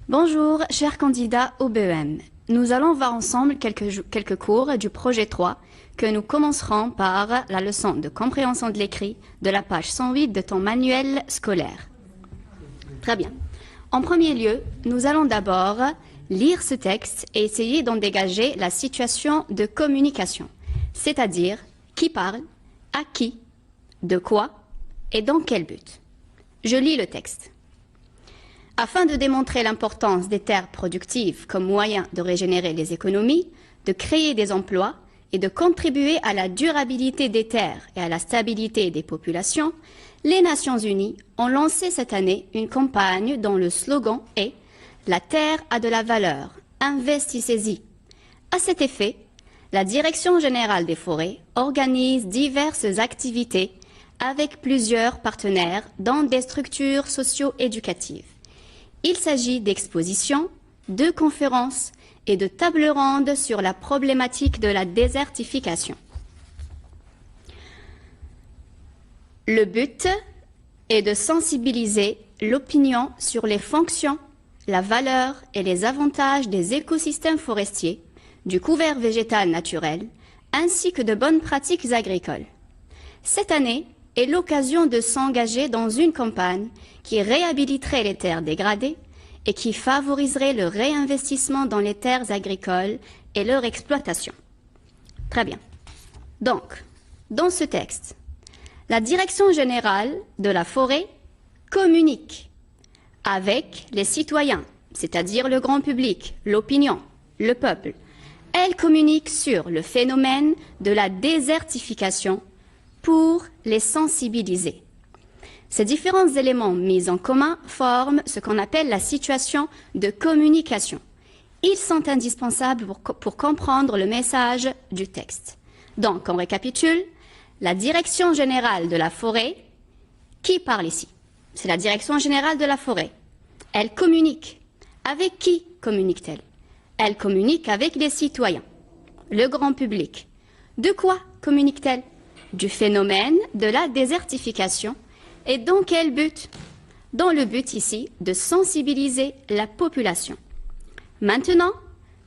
Bonjour, chers candidats au BEM. Nous allons voir ensemble quelques cours du projet 3 que nous commencerons par la leçon de compréhension de l'écrit de la page 108 de ton manuel scolaire. Très bien. En premier lieu, nous allons d'abord lire ce texte et essayer d'en dégager la situation de communication, c'est-à-dire qui parle, à qui, de quoi et dans quel but. Je lis le texte. Afin de démontrer l'importance des terres productives comme moyen de régénérer les économies, de créer des emplois et de contribuer à la durabilité des terres et à la stabilité des populations, les Nations Unies ont lancé cette année une campagne dont le slogan est « La terre a de la valeur, investissez-y ». À cet effet, la Direction générale des forêts organise diverses activités avec plusieurs partenaires dans des structures socio-éducatives. Il s'agit d'expositions, de conférences et de tables rondes sur la problématique de la désertification. Le but est de sensibiliser l'opinion sur les fonctions, la valeur et les avantages des écosystèmes forestiers, du couvert végétal naturel, ainsi que de bonnes pratiques agricoles. Cette année est l'occasion de s'engager dans une campagne qui réhabiliterait les terres dégradées et qui favoriserait le réinvestissement dans les terres agricoles et leur exploitation. Très bien. Donc, dans ce texte, la Direction générale de la forêt communique avec les citoyens, c'est-à-dire le grand public, l'opinion, le peuple. Elle communique sur le phénomène de la désertification pour les sensibiliser. Ces différents éléments mis en commun forment ce qu'on appelle la situation de communication. Ils sont indispensables pour comprendre le message du texte. Donc, on récapitule, la Direction générale de la forêt, qui parle ici? C'est la Direction générale de la forêt. Elle communique. Avec qui communique-t-elle? Elle communique avec les citoyens, le grand public. De quoi communique-t-elle? Du phénomène de la désertification. Et dans quel but? Dans le but ici de sensibiliser la population. Maintenant,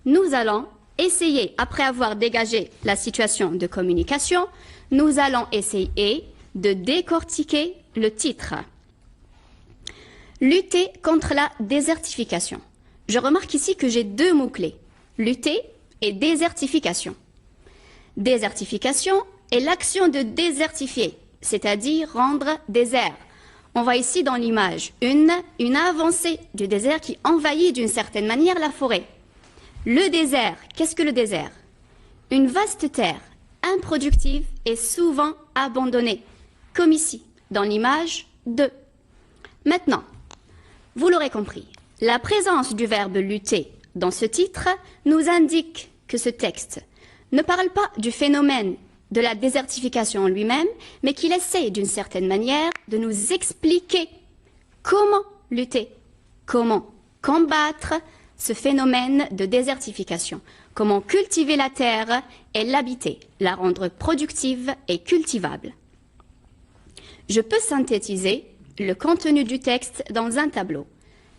nous allons essayer, après avoir dégagé la situation de communication, nous allons essayer de décortiquer le titre. Lutter contre la désertification. Je remarque ici que j'ai deux mots-clés. Lutter et désertification. Désertification est l'action de désertifier, c'est-à-dire rendre désert. On voit ici dans l'image une avancée du désert qui envahit d'une certaine manière la forêt. Le désert, qu'est-ce que le désert? Une vaste terre, improductive et souvent abandonnée, comme ici, dans l'image 2. Maintenant, vous l'aurez compris, la présence du verbe lutter dans ce titre nous indique que ce texte ne parle pas du phénomène de la désertification en lui-même, mais qu'il essaie d'une certaine manière de nous expliquer comment lutter, comment combattre ce phénomène de désertification, comment cultiver la terre et l'habiter, la rendre productive et cultivable. Je peux synthétiser le contenu du texte dans un tableau,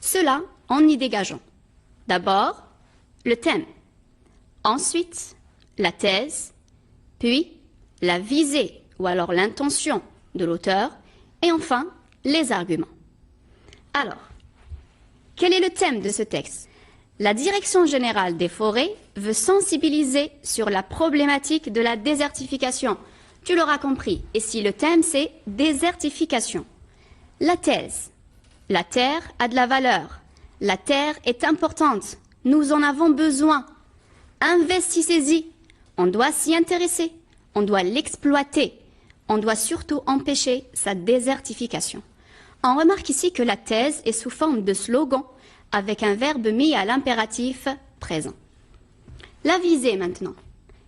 cela en y dégageant. D'abord, le thème, ensuite, la thèse, puis la visée ou alors l'intention de l'auteur, et enfin, les arguments. Alors, quel est le thème de ce texte? La Direction générale des forêts veut sensibiliser sur la problématique de la désertification. Tu l'auras compris, ici le thème c'est désertification. La thèse, la terre a de la valeur, la terre est importante, nous en avons besoin. Investissez-y, on doit s'y intéresser. On doit l'exploiter. On doit surtout empêcher sa désertification. On remarque ici que la thèse est sous forme de slogan avec un verbe mis à l'impératif présent. La visée maintenant.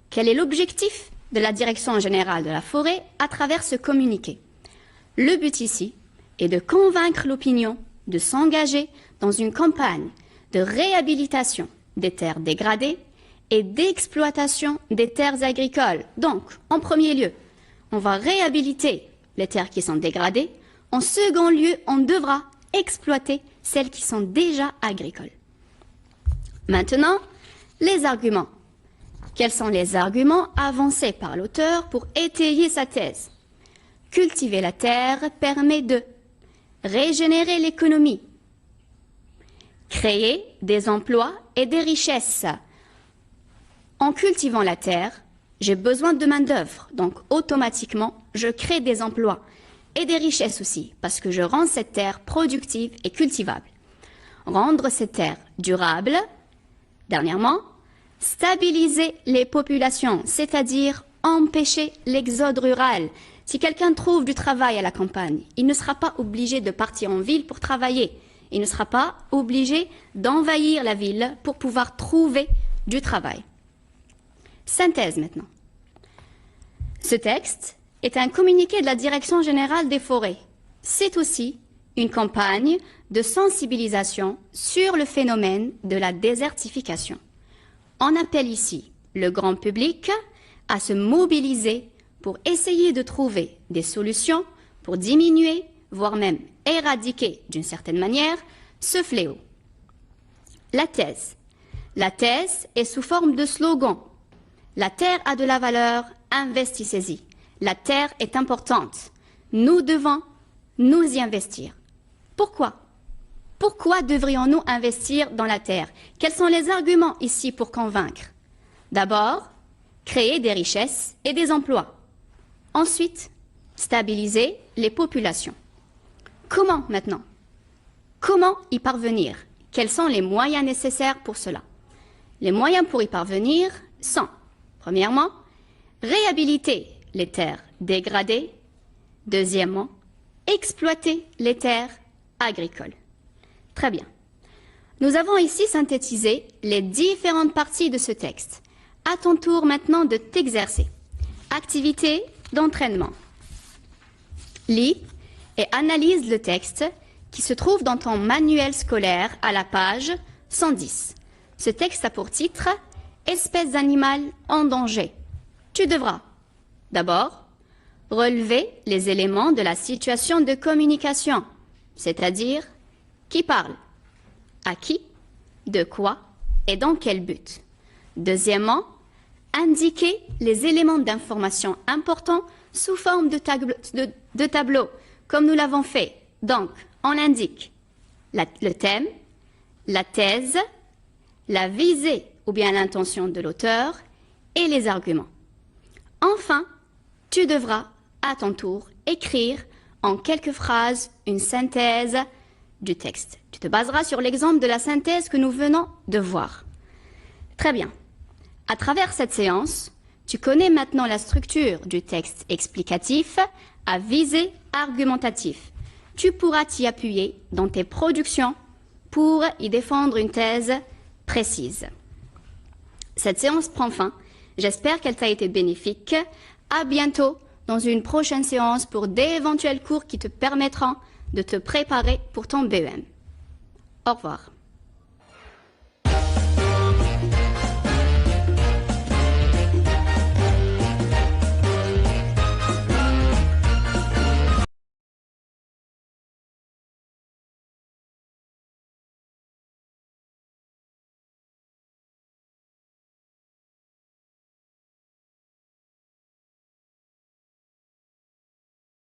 Quel est l'objectif de la Direction générale de la forêt à travers ce communiqué? Le but ici est de convaincre l'opinion de s'engager dans une campagne de réhabilitation des terres dégradées et d'exploitation des terres agricoles. Donc, en premier lieu, on va réhabiliter les terres qui sont dégradées. En second lieu, on devra exploiter celles qui sont déjà agricoles. Maintenant, les arguments. Quels sont les arguments avancés par l'auteur pour étayer sa thèse? Cultiver la terre permet de régénérer l'économie, créer des emplois et des richesses. En cultivant la terre, j'ai besoin de main-d'œuvre, donc automatiquement, je crée des emplois et des richesses aussi, parce que je rends cette terre productive et cultivable. Rendre cette terre durable, dernièrement, stabiliser les populations, c'est-à-dire empêcher l'exode rural. Si quelqu'un trouve du travail à la campagne, il ne sera pas obligé de partir en ville pour travailler. Il ne sera pas obligé d'envahir la ville pour pouvoir trouver du travail. Synthèse maintenant. Ce texte est un communiqué de la Direction générale des forêts. C'est aussi une campagne de sensibilisation sur le phénomène de la désertification. On appelle ici le grand public à se mobiliser pour essayer de trouver des solutions pour diminuer, voire même éradiquer d'une certaine manière, ce fléau. La thèse. La thèse est sous forme de slogan. La terre a de la valeur, investissez-y. La terre est importante. Nous devons nous y investir. Pourquoi? Pourquoi devrions-nous investir dans la terre? Quels sont les arguments ici pour convaincre? D'abord, créer des richesses et des emplois. Ensuite, stabiliser les populations. Comment maintenant? Comment y parvenir? Quels sont les moyens nécessaires pour cela? Les moyens pour y parvenir sont, premièrement, réhabiliter les terres dégradées. Deuxièmement, exploiter les terres agricoles. Très bien. Nous avons ici synthétisé les différentes parties de ce texte. À ton tour maintenant de t'exercer. Activité d'entraînement. Lis et analyse le texte qui se trouve dans ton manuel scolaire à la page 110. Ce texte a pour titre « Espèces animales en danger ». Tu devras, d'abord, relever les éléments de la situation de communication, c'est-à-dire qui parle, à qui, de quoi et dans quel but. Deuxièmement, indiquer les éléments d'information importants sous forme de tableau, comme nous l'avons fait. Donc, on indique le thème, la thèse, la visée ou bien l'intention de l'auteur et les arguments. Enfin, tu devras, à ton tour, écrire en quelques phrases une synthèse du texte. Tu te baseras sur l'exemple de la synthèse que nous venons de voir. Très bien. À travers cette séance, tu connais maintenant la structure du texte explicatif à visée argumentatif. Tu pourras t'y appuyer dans tes productions pour y défendre une thèse précise. Cette séance prend fin. J'espère qu'elle t'a été bénéfique. À bientôt dans une prochaine séance pour d'éventuels cours qui te permettront de te préparer pour ton BEM. Au revoir.